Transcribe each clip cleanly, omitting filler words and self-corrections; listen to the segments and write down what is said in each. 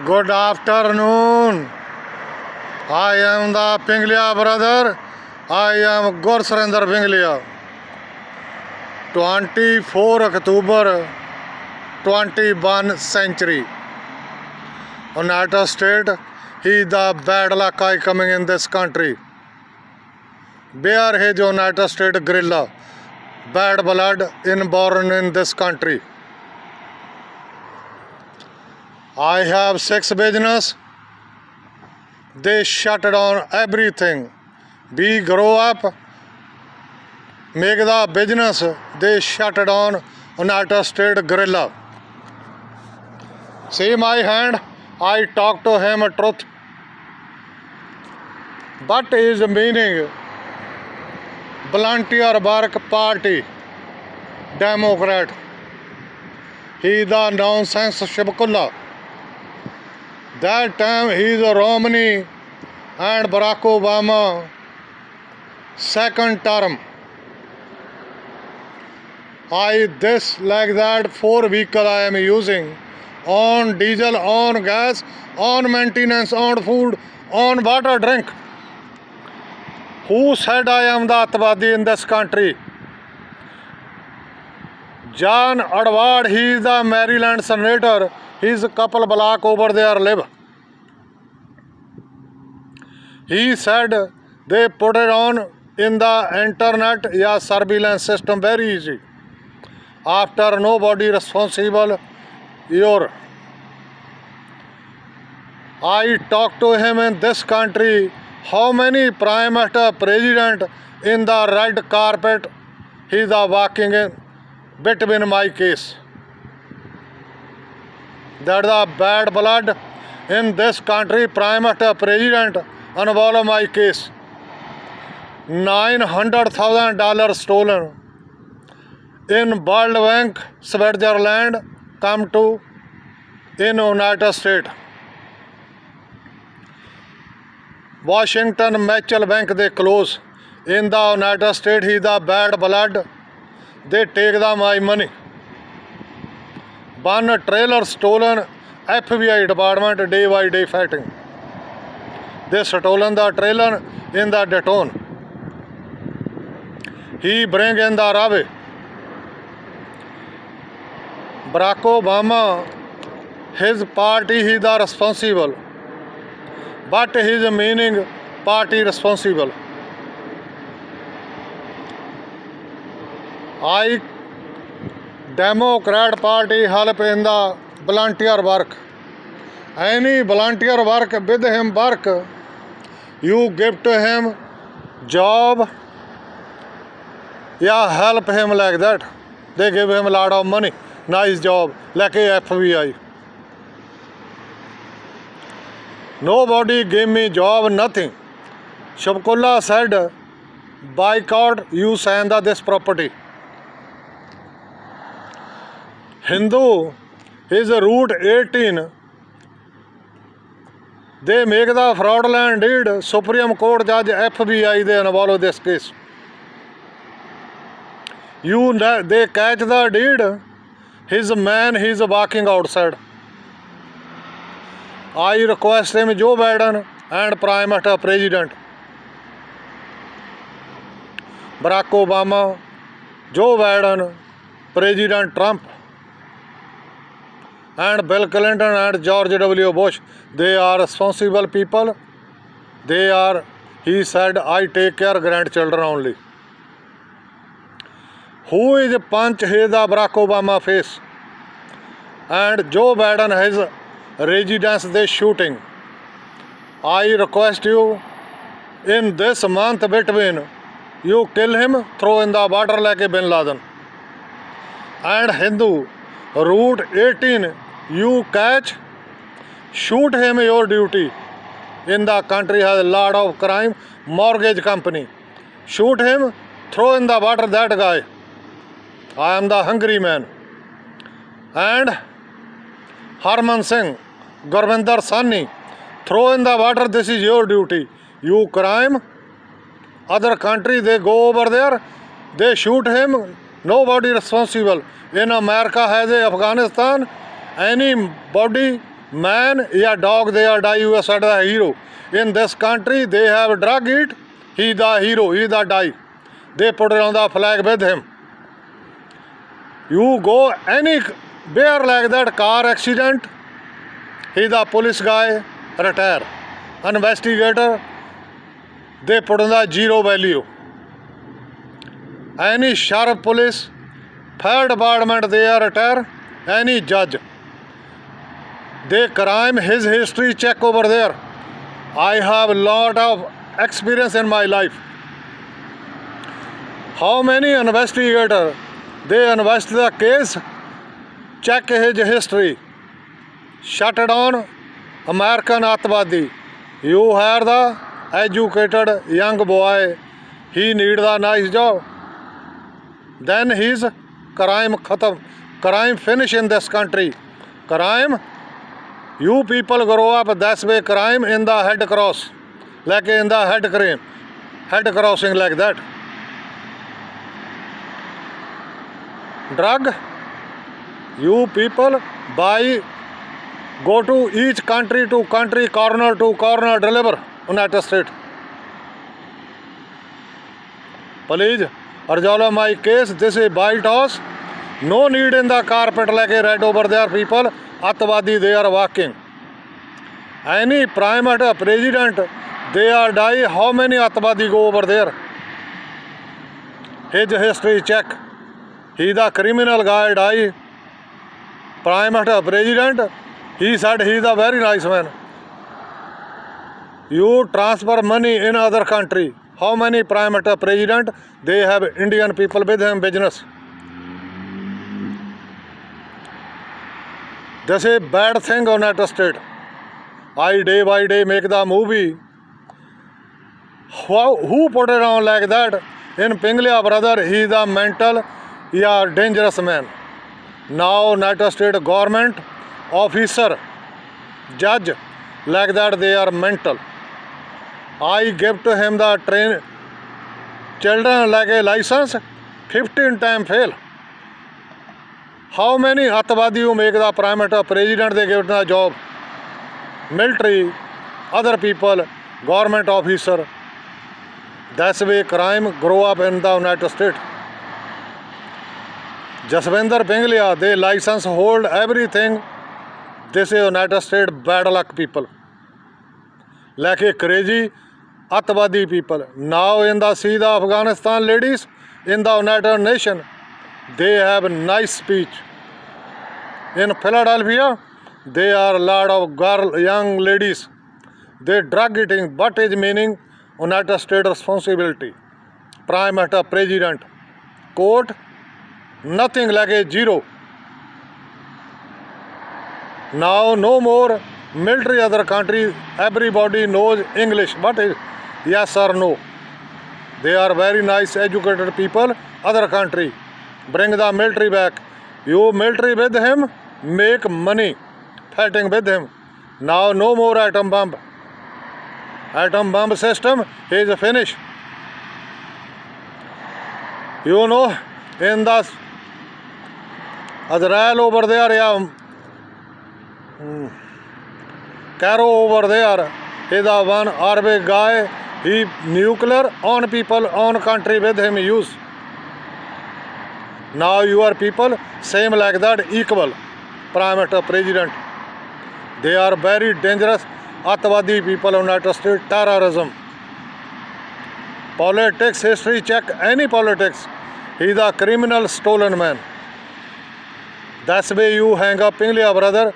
Good afternoon. I am the Pinglia brother. I am Gur Surinder Pinglia. 24 October 21 century. United States, he the bad luck I coming in this country. Bear is United States gorilla. Bad blood inborn in this country. I have 6 business. They shut down everything. We grow up, make the business. They shut down United States gorilla. See my hand. I talk to him truth. What is meaning? Volunteer Work Party, Democrat. He the nonsense Shibkulla. That time he is Romney and Barack Obama second term. This like that 4 vehicle I am using on diesel, on gas, on maintenance, on food, on water drink. Who said I am the Atwadi in this country? John Edward, he is the Maryland senator. His couple block over there live. He said they put it on in the internet, yeah, surveillance system very easy. After nobody responsible, I talked to him in this country. How many prime minister, president in the red carpet he's walking in between my case. That the bad blood in this country, prime minister, president involve my case. $900,000 stolen in World Bank, Switzerland, come to in United States. Washington Mutual Bank they close. In the United States, he the bad blood. They take the my money. One trailer stolen, FBI department day by day fighting. They stolen the trailer in the Dayton. He bring in the Ravi. Barack Obama, his party he the responsible. But his meaning party responsible. Democrat Party help in the volunteer work. Any volunteer work with him work, you give to him job, yeah, help him like that. They give him a lot of money, nice job, like a FBI. Nobody gave me job, nothing. Shibkulla said, boycott, you send this property. Hindu is Route 18. They make the fraudulent deed. Supreme Court Judge FBI they involve this case. They catch the deed. His man he is walking outside. I request him Joe Biden and Prime Minister President Barack Obama, Joe Biden, President Trump, and Bill Clinton and George W. Bush. They are responsible people. They are, he said, I take care of grandchildren only. Who is punch his the Barack Obama face? And Joe Biden has residence they shooting. I request you in this month between you kill him, throw in the water like a Bin Laden. And Hindu, Route 18, you catch, shoot him your duty. In the country has a lot of crime, mortgage company. Shoot him, throw in the water that guy. I am the hungry man. And Harman Singh, Gurvinder Sani, throw in the water, this is your duty. You crime, other country, they go over there, they shoot him, nobody responsible. In America has a Afghanistan, anybody man, yeah, dog, they are die, you said the hero. In this country, they have drug it, he the hero, he the die. They put it on the flag with him. You go any where like that, car accident, he the police guy, retire. Investigator, they put on the zero value. Any sheriff police, fire department, they are retire. Any judge, they crime his history check over there. I have a lot of experience in my life. How many investigator, they invest the case, check his history, shut it down, American Atwadi. You are the educated young boy, he need the nice job. Then his crime khatam, crime finish in this country. Crime, you people grow up this way, crime in the head cross, like in the head crossing like that. Drug, you people buy, go to each country to country, corner to corner, deliver United States. Please, resolve my case. This is White House. No need in the carpet like a red over there, people. Atwadi, they are walking. Any prime minister, president, they are die. How many Atwadi go over there? His history check. He the criminal guy die. Prime minister, president, he said he is a very nice man. You transfer money in other country. How many prime minister, president, they have Indian people with him business. This is bad thing on United States. I day by day make the movie. Who put it on like that? In Pinglia brother, he is a mental, yeah, dangerous man. Now United States government officer, judge, like that they are mental. I give to him the train children like a license, 15 times fail. How many Atwadi you make the prime minister, president, they give the job? Military, other people, government officer. That's way crime grow up in the United States. Jaswinder Pinglia, they license hold everything. This is United States bad luck people. Like a crazy Atwadi people. Now in the see the Afghanistan ladies, in the United Nations, they have nice speech. In Philadelphia, there are a lot of young ladies. They drug eating. What is meaning? United States responsibility. Prime Minister, President, court, nothing like a zero. Now no more military other country. Everybody knows English. What is yes or no? They are very nice educated people. Other country, bring the military back. You military with him, make money fighting with him. Now no more atom bomb. Atom bomb system is finished. You know, in the Israel over there, yeah, Caro over there, he the one Arabic guy, he nuclear on people, on country with him use. Now your people, same like that, equal. Prime Minister, President. They are very dangerous. Atwadi people, United States, terrorism. Politics, history check, any politics. He is a criminal, stolen man. That's why you hang up Pinglia, brother.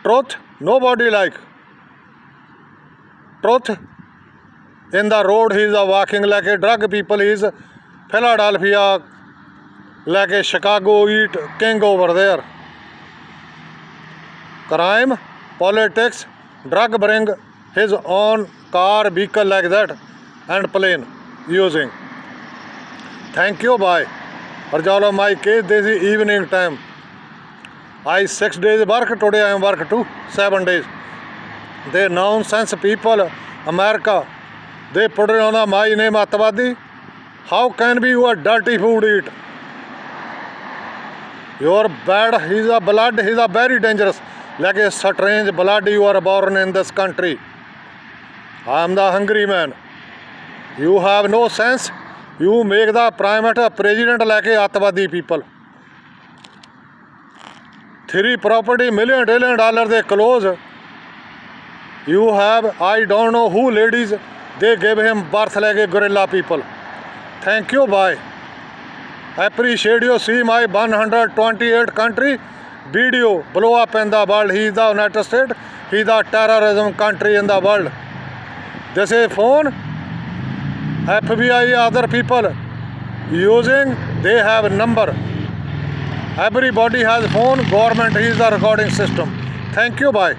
Truth, nobody like. Truth, in the road he is walking like a drug people. He is Philadelphia, like a Chicago eat king over there. Crime, politics, drug bring his own car, vehicle like that and plane using. Thank you, bye. Resolve my case, this is evening time. I 6 days work, today I am work too, 7 days. They nonsense people, America, they put it on my name Atwadi. How can be you a dirty food eat? Your bad, he's a blood, he's a very dangerous. like a strange blood you are born in this country. I am the hungry man. You have no sense. You make the prime minister president like a atwadi people. 3 property $1 million they close. You have, I don't know who ladies, they gave him birth like a gorilla people. Thank you, bye. Appreciate you see my 128 country video blow up in the world. He is the United States, he is the terrorism country in the world. This is phone, FBI, other people using, they have number. Everybody has phone, government is the recording system. Thank you, bye.